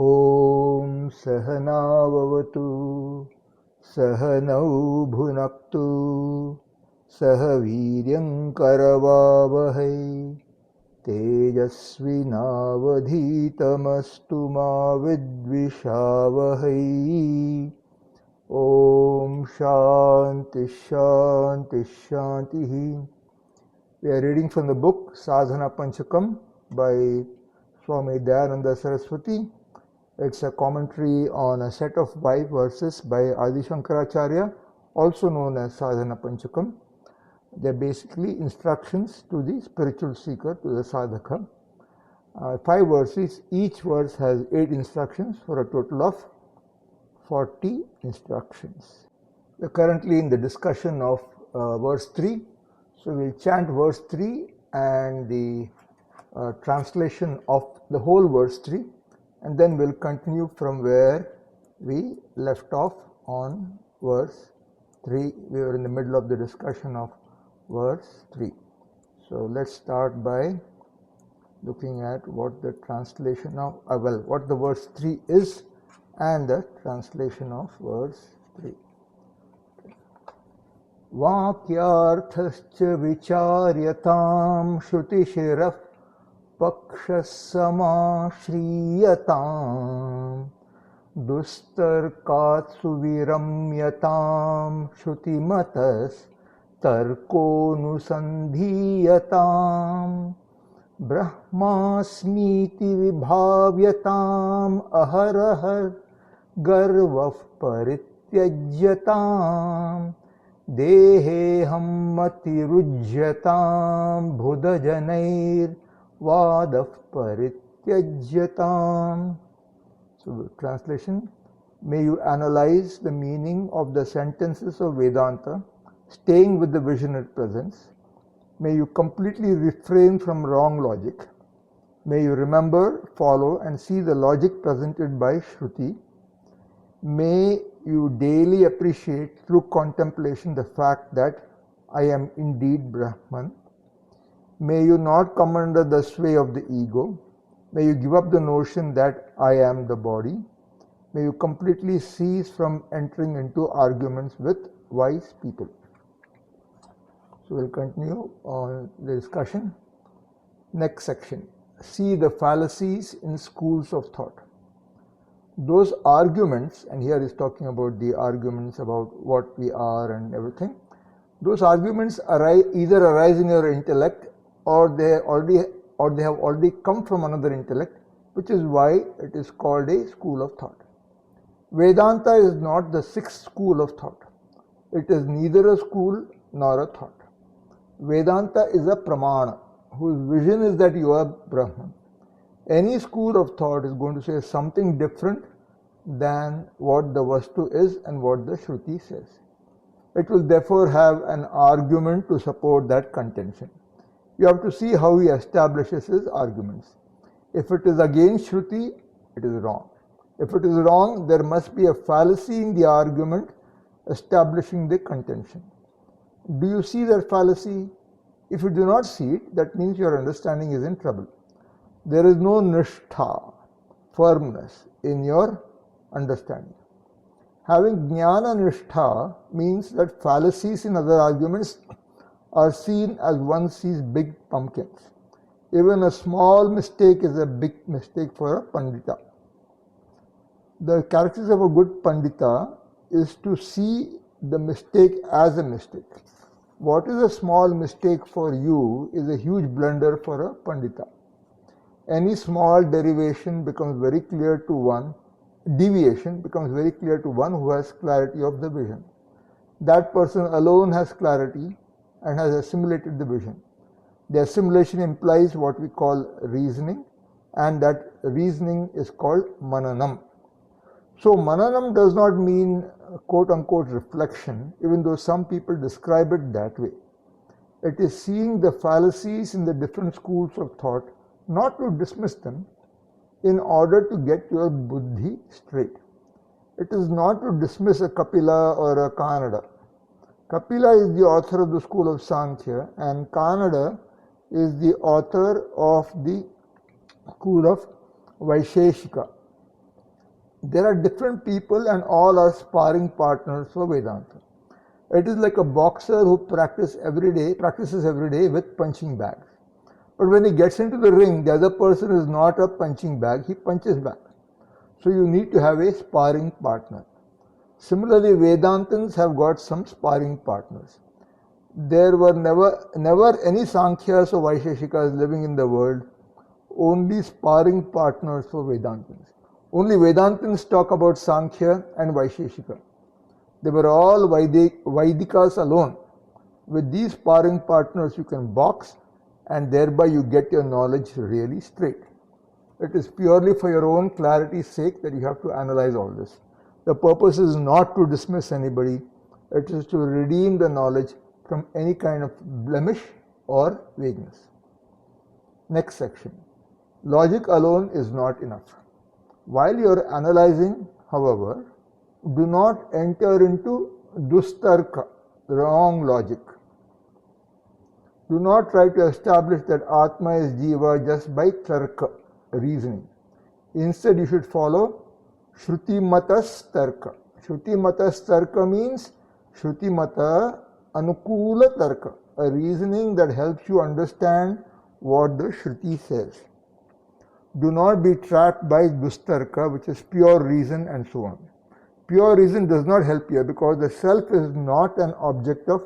Om Sahana Vavatu Sahanau Bhunaktu Sahaviryam Karavavahai Tejasvinavadhitamastu ma vidvishavahai. Om Shanti Shanti Shanti. We are reading from the book Sadhana Panchakam by Swami Dayananda Saraswati. It's a commentary on a set of 5 verses by Adi Shankaracharya, also known as Sadhana Panchakam. They're basically instructions to the spiritual seeker, to the sadhaka. 5 verses, each verse has 8 instructions for a total of 40 instructions. We're currently in the discussion of verse 3. So we'll chant verse 3 and the translation of the whole verse 3, and then we'll continue from where we left off on verse 3. We were in the middle of the discussion of verse 3. So let's start by looking at what the translation of, what the verse 3 is and the translation of verse 3. Vakyarthascha vicharyatam shrutishirah pakshasamaashriyatam dustarkat suviramyatam shrutimatas tarkonusandhiyatam brahmasmiti vibhavyatam aharahar garvav parityajyatam Deheham matirujyatam bhudajanair vadav parityajyatam. So the translation: may you analyze the meaning of the sentences of Vedanta, staying with the vision it presents. May you completely refrain from wrong logic. May you remember, follow and see the logic presented by Shruti. May you daily appreciate through contemplation the fact that I am indeed Brahman. May you not come under the sway of the ego. May you give up the notion that I am the body. May you completely cease from entering into arguments with wise people. So we'll continue on the discussion. Next section. See the fallacies in schools of thought. Those arguments, and here is talking about the arguments about what we are and everything, those arguments either arise in your intellect or they have already come from another intellect, which is why it is called a school of thought. Vedanta is not the 6th school of thought. It is neither a school nor a thought. Vedanta is a pramana whose vision is that you are Brahman. Any school of thought is going to say something different than what the Vastu is and what the Shruti says. It will therefore have an argument to support that contention. You have to see how he establishes his arguments. If it is against Shruti, it is wrong. If it is wrong, there must be a fallacy in the argument establishing the contention. Do you see that fallacy? If you do not see it, that means your understanding is in trouble. There is no nishtha, firmness in your understanding. Having jnana nishtha means that fallacies in other arguments are seen as one sees big pumpkins. Even a small mistake is a big mistake for a pandita. The characteristics of a good pandita is to see the mistake as a mistake. What is a small mistake for you is a huge blunder for a pandita. Any small deviation becomes very clear to one who has clarity of the vision. That person alone has clarity and has assimilated the vision. The assimilation implies what we call reasoning, and that reasoning is called mananam. So mananam does not mean quote-unquote reflection, even though some people describe it that way. It is seeing the fallacies in the different schools of thought, not to dismiss them, in order to get your buddhi straight. It is not to dismiss a Kapila or a Kanada. Kapila is the author of the school of Sankhya, and Kanada is the author of the school of Vaisheshika. There are different people and all are sparring partners for Vedanta. It is like a boxer who practices every day with punching bags. But when he gets into the ring, the other person is not a punching bag, he punches back. So you need to have a sparring partner. Similarly, Vedantins have got some sparring partners. There were never any Sankhyas or Vaisheshikas living in the world, only sparring partners for Vedantins. Only Vedantins talk about Sankhya and Vaisheshika. They were all Vaidikas alone. With these sparring partners you can box and thereby you get your knowledge really straight. It is purely for your own clarity's sake that you have to analyze all this. The purpose is not to dismiss anybody, it is to redeem the knowledge from any kind of blemish or vagueness. Next section. Logic alone is not enough. While you are analyzing, however, do not enter into dustarka, wrong logic. Do not try to establish that Atma is Jiva just by tarka, reasoning. Instead, you should follow Shruti Matas Tarka. Shruti Matas Tarka means Shruti Mata Anukula Tarka, a reasoning that helps you understand what the Shruti says. Do not be trapped by Dustarka, which is pure reason and so on. Pure reason does not help here because the self is not an object of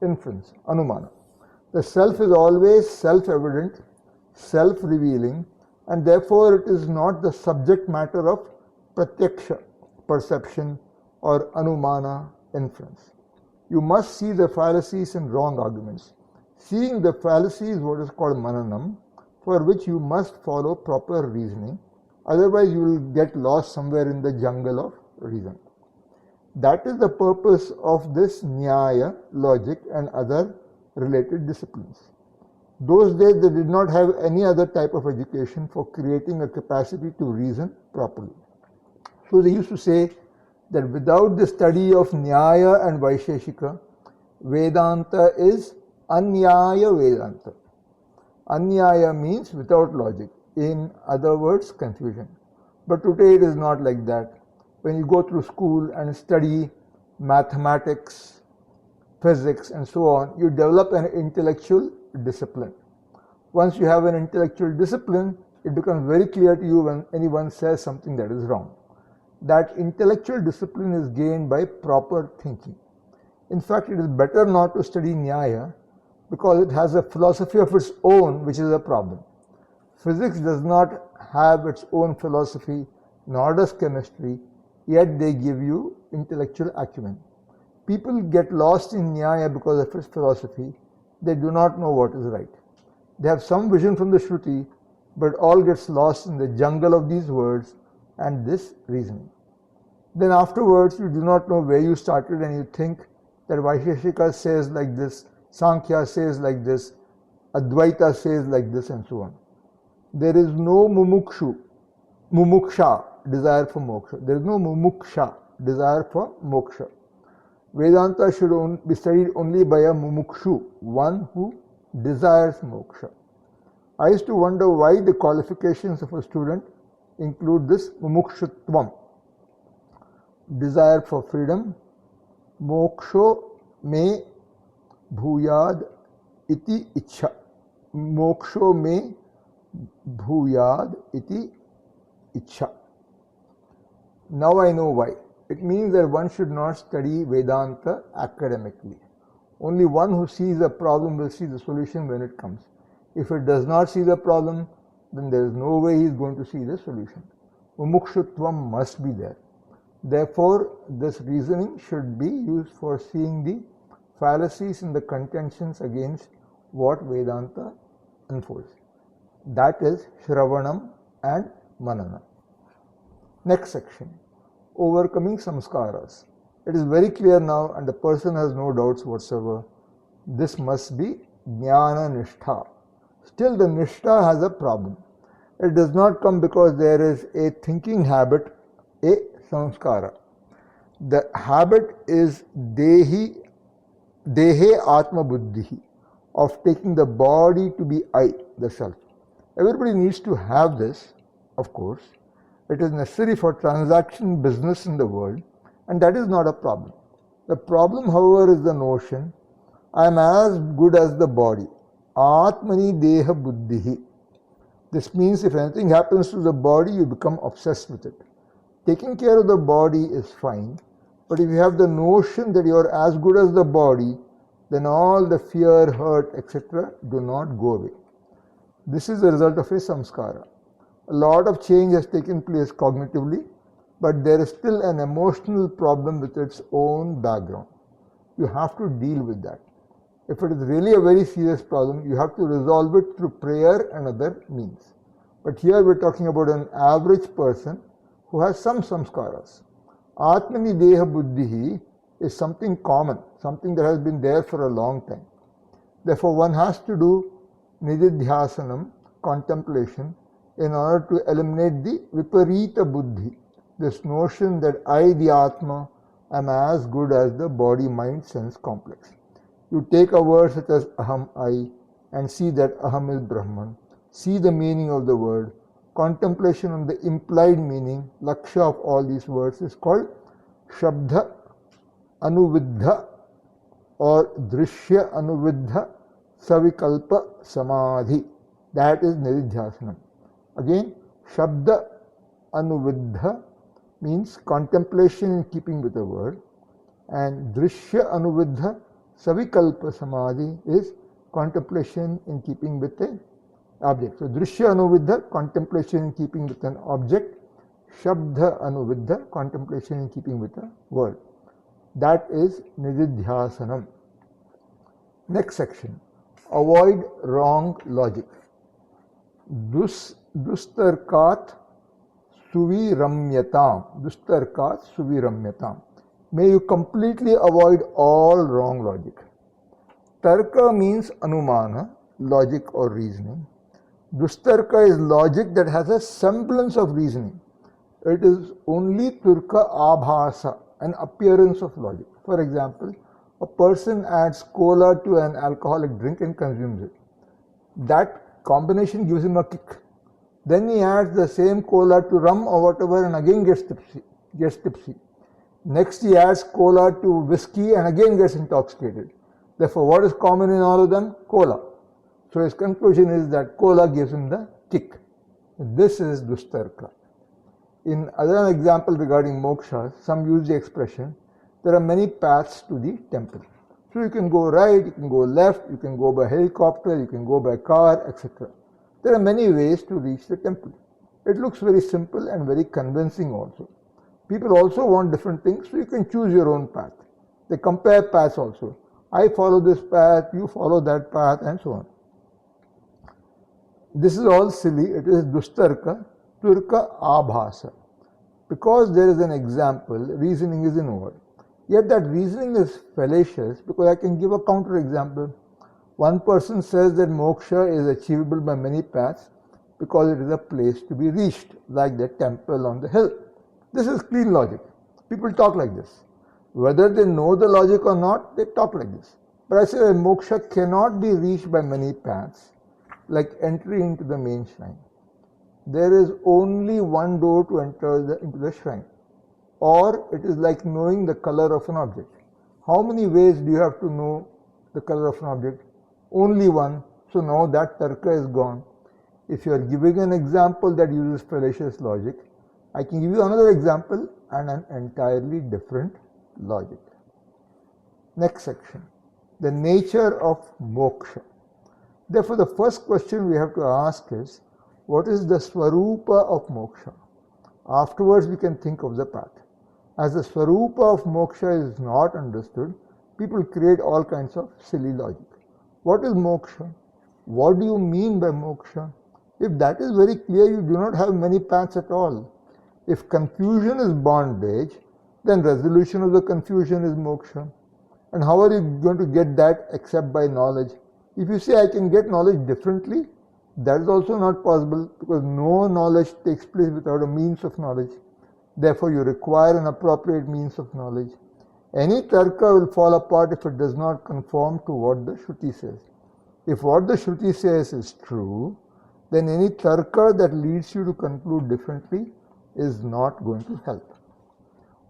inference, Anumana. The self is always self-evident, self-revealing, and therefore it is not the subject matter of pratyaksha, perception, or Anumana, inference. You must see the fallacies and wrong arguments. Seeing the fallacy is what is called mananam, for which you must follow proper reasoning, otherwise you will get lost somewhere in the jungle of reason. That is the purpose of this Nyaya, logic, and other related disciplines. Those days they did not have any other type of education for creating a capacity to reason properly. So they used to say that without the study of Nyaya and Vaisheshika, Vedanta is Anyaya Vedanta. Anyaya means without logic. In other words, confusion. But today it is not like that. When you go through school and study mathematics, physics and so on, you develop an intellectual discipline. Once you have an intellectual discipline, it becomes very clear to you when anyone says something that is wrong. That intellectual discipline is gained by proper thinking. In fact, it is better not to study Nyaya because it has a philosophy of its own, which is a problem. Physics does not have its own philosophy, nor does chemistry, yet they give you intellectual acumen. People get lost in Nyaya because of its philosophy. They do not know what is right. They have some vision from the Shruti, but all gets lost in the jungle of these words and this reasoning. Then afterwards, you do not know where you started and you think that Vaisheshika says like this, Sankhya says like this, Advaita says like this and so on. There is no mumuksha, desire for moksha. There is no mumuksha, desire for moksha. Vedanta should be studied only by a mumukshu, one who desires moksha. I used to wonder why the qualifications of a student include this mumukshutvam, desire for freedom, moksho me bhuyad iti ichha. Moksho me bhuyad iti ichha. Now I know why. It means that one should not study Vedanta academically. Only one who sees a problem will see the solution when it comes. If it does not see the problem, then there is no way he is going to see the solution. Mumukshutvam must be there. Therefore, this reasoning should be used for seeing the fallacies and the contentions against what Vedanta unfolds. That is Shravanam and Manana. Next section. Overcoming samskaras. It is very clear now and the person has no doubts whatsoever. This must be jnana nishtha. Still the nishtha has a problem. It does not come because there is a thinking habit, a samskara. The habit is dehe atma buddhi, of taking the body to be I, the self. Everybody needs to have this, of course. It is necessary for transaction business in the world, and that is not a problem. The problem, however, is the notion, I am as good as the body. Atmani deha buddhihi. This means if anything happens to the body, you become obsessed with it. Taking care of the body is fine, but if you have the notion that you are as good as the body, then all the fear, hurt, etc. do not go away. This is the result of a samskara. A lot of change has taken place cognitively, but there is still an emotional problem with its own background. You have to deal with that. If it is really a very serious problem, you have to resolve it through prayer and other means. But here we are talking about an average person who has some samskaras. Atmani deha buddhihi is something common, something that has been there for a long time. Therefore, one has to do nididhyasanam, contemplation, in order to eliminate the viparita buddhi, this notion that I, the Atma, am as good as the body, mind, sense complex. You take a word such as aham, I, and see that aham is Brahman. See the meaning of the word. Contemplation on the implied meaning, laksha of all these words is called shabdha anuviddha or drishya anuviddha savikalpa samadhi. That is nididhyasanam. Again, shabda anuviddha means contemplation in keeping with the word, and drishya anuviddha savikalpa samadhi is contemplation in keeping with the object. So drishya anuviddha, contemplation in keeping with an object, shabda anuviddha, contemplation in keeping with a word. That is nididhyasanam. Next section, avoid wrong logic. Dustarkat suviramyatam. Dustarkat suviramyatam. May you completely avoid all wrong logic. Tarka means anumana, logic or reasoning. Dustarka is logic that has a semblance of reasoning. It is only turka abhasa, an appearance of logic. For example, a person adds cola to an alcoholic drink and consumes it. That combination gives him a kick. Then he adds the same cola to rum or whatever and again gets tipsy. Next he adds cola to whiskey and again gets intoxicated. Therefore, what is common in all of them? Cola. So his conclusion is that cola gives him the kick. This is dustarka. In other example regarding moksha, some use the expression, there are many paths to the temple. So you can go right, you can go left, you can go by helicopter, you can go by car, etc. There are many ways to reach the temple. It looks very simple and very convincing also. People also want different things, so you can choose your own path. They compare paths also. I follow this path, you follow that path, and so on. This is all silly. It is dustarka, turka abhasa. Because there is an example, reasoning is involved. Yet that reasoning is fallacious because I can give a counter example. One person says that moksha is achievable by many paths because it is a place to be reached, like the temple on the hill. This is clean logic. People talk like this. Whether they know the logic or not, they talk like this. But I say that moksha cannot be reached by many paths, like entry into the main shrine. There is only one door to enter into the shrine. Or it is like knowing the color of an object. How many ways do you have to know the color of an object? Only one. So now that tarka is gone. If you are giving an example that uses fallacious logic, I can give you another example and an entirely different logic. Next section, the nature of moksha. Therefore, the first question we have to ask is, what is the swarupa of moksha? Afterwards, we can think of the path. As the swarupa of moksha is not understood, people create all kinds of silly logic. What is moksha? What do you mean by moksha? If that is very clear, you do not have many paths at all. If confusion is bondage, then resolution of the confusion is moksha. And how are you going to get that except by knowledge? If you say I can get knowledge differently, that is also not possible because no knowledge takes place without a means of knowledge. Therefore, you require an appropriate means of knowledge. Any tarka will fall apart if it does not conform to what the Shruti says. If what the Shruti says is true, then any tarka that leads you to conclude differently is not going to help.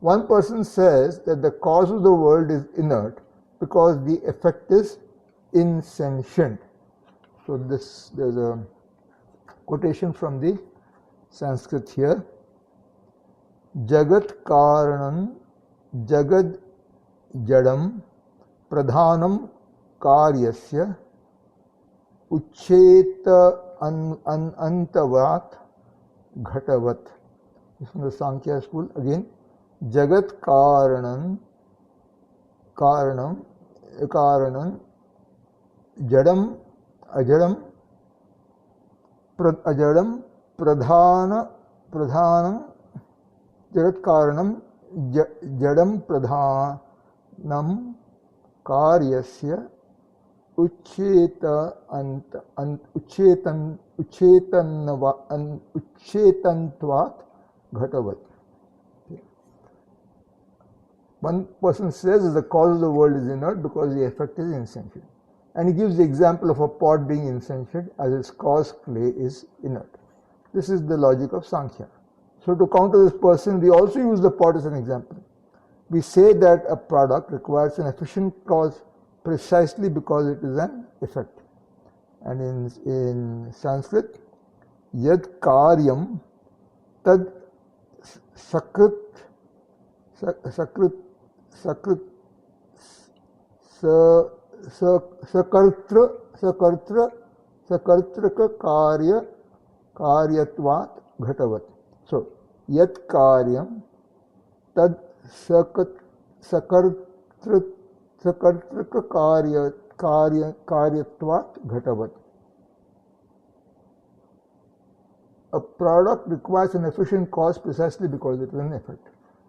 One person says that the cause of the world is inert because the effect is insentient. So there's a quotation from the Sanskrit here. Jagat karanam jagad jadam pradhanam karyasya ucheta antavat ghatavat. This is from the Sankhya school again. Jagat karanam jadam ajadam ajadam pradhanam jagat karanam jadam pradhanam karyasya uchetantvat ghatavat. One person says that the cause of the world is inert because the effect is insentient. And he gives the example of a pot being insentient as its cause, clay, is inert. This is the logic of Sankhya. So to counter this person, we also use the pot as an example. We say that a product requires an efficient cause precisely because it is an effect. And in Sanskrit, yad karyam tad sakrit sakartraka karyatvat ghatavat. So yat karyam tad sakartraka karyatvat ghatavat. A product requires an efficient cause precisely because it is an effect.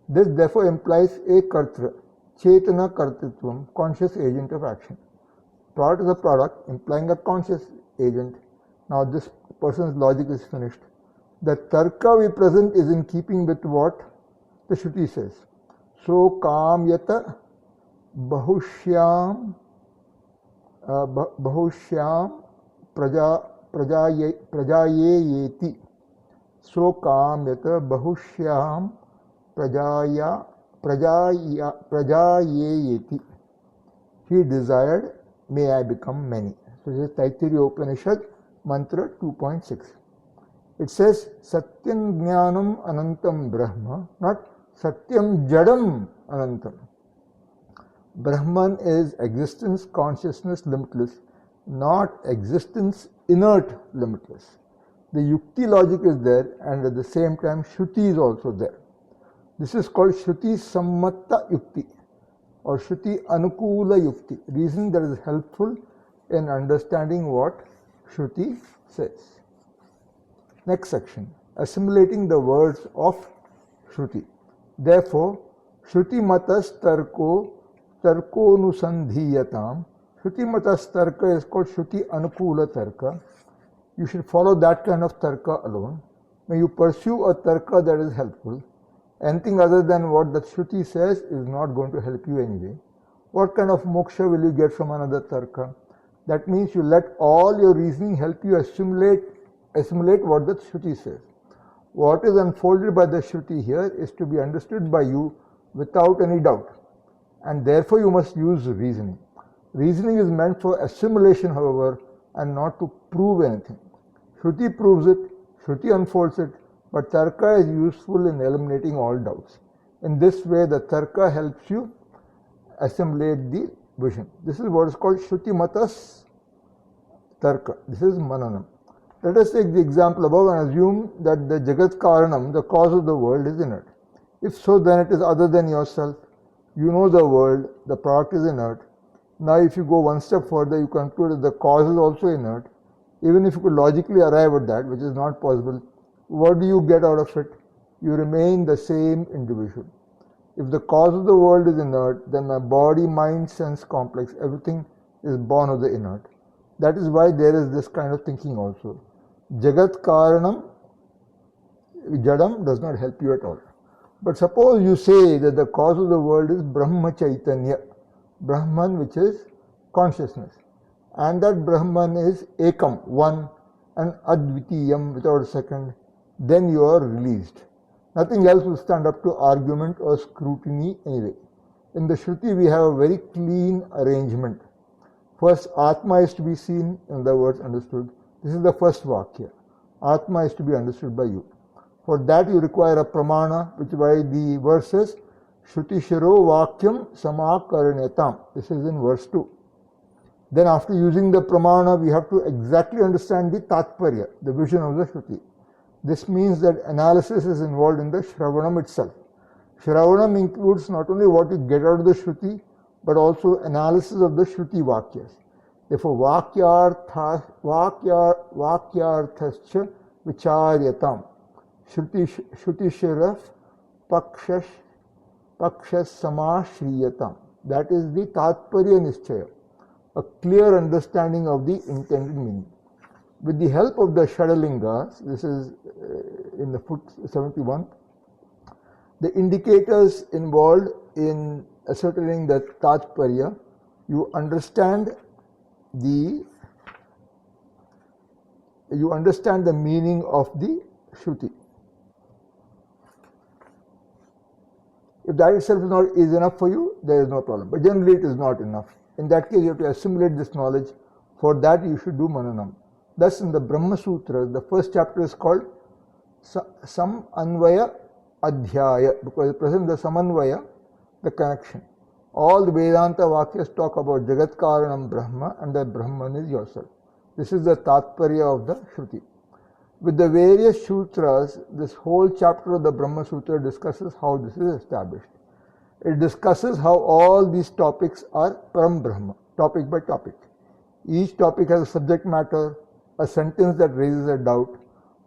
This therefore implies a kartra, chetana kartritvam, conscious agent of action. Product is a product, implying a conscious agent. Now this person's logic is finished. The tarka we present is in keeping with what the Shruti says. So kamyata bahushyam prajayeti. So kamyata bahushyam prajayeti. He desired, may I become many. So this is Taittiriya Upanishad, mantra 2.6. It says, Satyam Jnanam Anantam Brahma, not Satyam Jadam Anantam. Brahman is existence, consciousness, limitless, not existence, inert, limitless. The Yukti logic is there, and at the same time Shruti is also there. This is called Shruti Sammatta Yukti or Shruti Anukula Yukti, reason that is helpful in understanding what Shruti says. Next section, assimilating the words of Shruti. Therefore, Shruti Matas Tarkonusandhiyatam. Shruti Matas Tarka is called Shruti Anukula Tarka. You should follow that kind of Tarka alone. May you pursue a Tarka that is helpful. Anything other than what the Shruti says is not going to help you anyway. What kind of moksha will you get from another Tarka? That means you let all your reasoning help you assimilate what the Shruti says. What is unfolded by the Shruti here is to be understood by you without any doubt. And therefore you must use reasoning. Reasoning is meant for assimilation, however, and not to prove anything. Shruti proves it, Shruti unfolds it, but Tarka is useful in eliminating all doubts. In this way, the Tarka helps you assimilate the vision. This is what is called Shruti Matas Tarka. This is Mananam. Let us take the example above and assume that the Jagat Karanam, the cause of the world, is inert. If so, then it is other than yourself. You know the world, the product is inert. Now if you go one step further, you conclude that the cause is also inert. Even if you could logically arrive at that, which is not possible, what do you get out of it? You remain the same individual. If the cause of the world is inert, then my body, mind, sense complex, everything is born of the inert. That is why there is this kind of thinking also. Jagat Karanam Jadam does not help you at all. But suppose you say that the cause of the world is Brahma Chaitanya, Brahman, which is consciousness, and that Brahman is Ekam, one, and Advitiyam, without a second, then you are released. Nothing else will stand up to argument or scrutiny anyway. In the Shruti, we have a very clean arrangement. First, Atma is to be seen, in other words, understood. This is the first Vakya. Atma is to be understood by you. For that, you require a pramana, which by the verse says, Shruti Shiro Vakyam Samakaranatam. This is in verse 2. Then, after using the pramana, we have to exactly understand the Tatparya, the vision of the Shruti. This means that analysis is involved in the Shravanam itself. Shravanam includes not only what you get out of the Shruti, but also analysis of the Shruti Vakyas. Therefore, Vakyarthascha Vicharyatam. Shruti Shiraf Pakshas Samashriyatam. That is the Tatparya Nischaya, a clear understanding of the intended meaning. With the help of the Shadalingas, this is in the foot 71, the indicators involved in ascertaining the Tatparya, you understand the meaning of the Shruti. If that itself is enough for you, there is no problem. But generally it is not enough. In that case, you have to assimilate this knowledge. For that, you should do Mananam. Thus, in the Brahma Sutra, the first chapter is called Samanvaya Adhyaya, because at present the Samanvaya, the connection. All the Vedanta Vakyas talk about Jagat Karanam Brahma, and that Brahman is yourself. This is the Tatparya of the Shruti. With the various Sutras, this whole chapter of the Brahma Sutra discusses how this is established. It discusses how all these topics are Param Brahma, topic by topic. Each topic has a subject matter, a sentence that raises a doubt.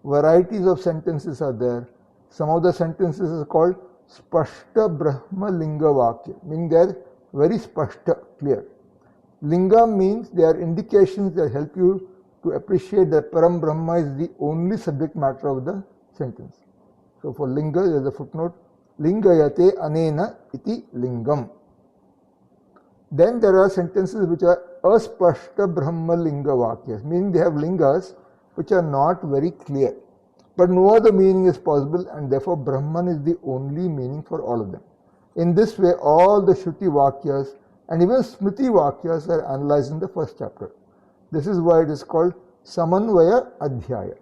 Varieties of sentences are there. Some of the sentences are called Spashta Brahma Linga Vakya, meaning they are very Spashta, clear. Linga means they are indications that help you to appreciate that Param Brahma is the only subject matter of the sentence. So for Linga, there is a footnote, Lingayate Anena Iti Lingam. Then there are sentences which are Aspashta Brahma Linga Vakyas, meaning they have lingas which are not very clear. But no other meaning is possible, and therefore Brahman is the only meaning for all of them. In this way, all the Shruti Vakyas and even Smriti Vakyas are analyzed in the first chapter. This is why it is called Samanvaya Adhyaya.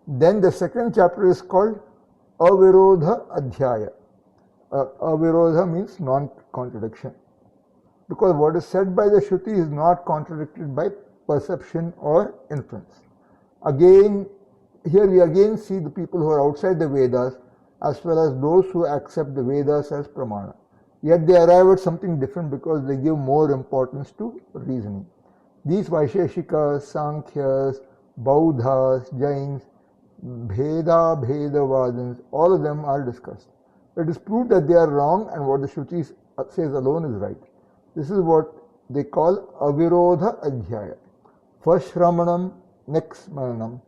Then the second chapter is called Avirodha Adhyaya. Avirodha means non-contradiction. Because what is said by the Shruti is not contradicted by perception or inference. Again, here we again see the people who are outside the Vedas as well as those who accept the Vedas as pramana. Yet they arrive at something different because they give more importance to reasoning. These Vaisheshikas, Sankhyas, Bauddhas, Jains, Bhedavadins, all of them are discussed. It is proved that they are wrong and what the Shruti says alone is right. This is what they call Avirodha Adhyaya. First Shramanam, next Mananam.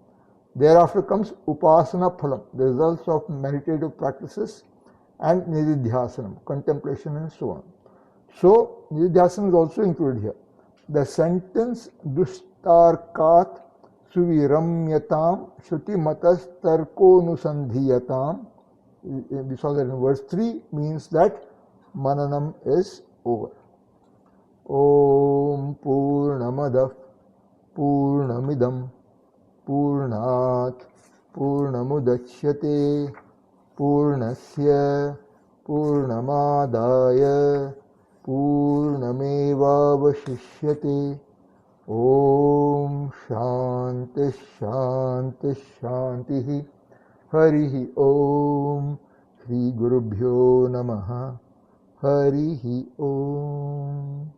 Thereafter comes Upasana Phalam, the results of meditative practices, and Nididhyasanam, contemplation and so on. So, Nididhyasanam is also included here. The sentence Dushtarkat Suviramyatam Shruti Matas Tarkonusandhiyatam, we saw that in verse 3, means that Mananam is over. Om Purnamadah Purnamidam Purnat Purnamudachyate Purnasya Purnamadaya Purnamevavashishyate. Om Shanti Shanti Shanti. Harihi Om. Shri Gurubhyo Namaha. Harihi Om.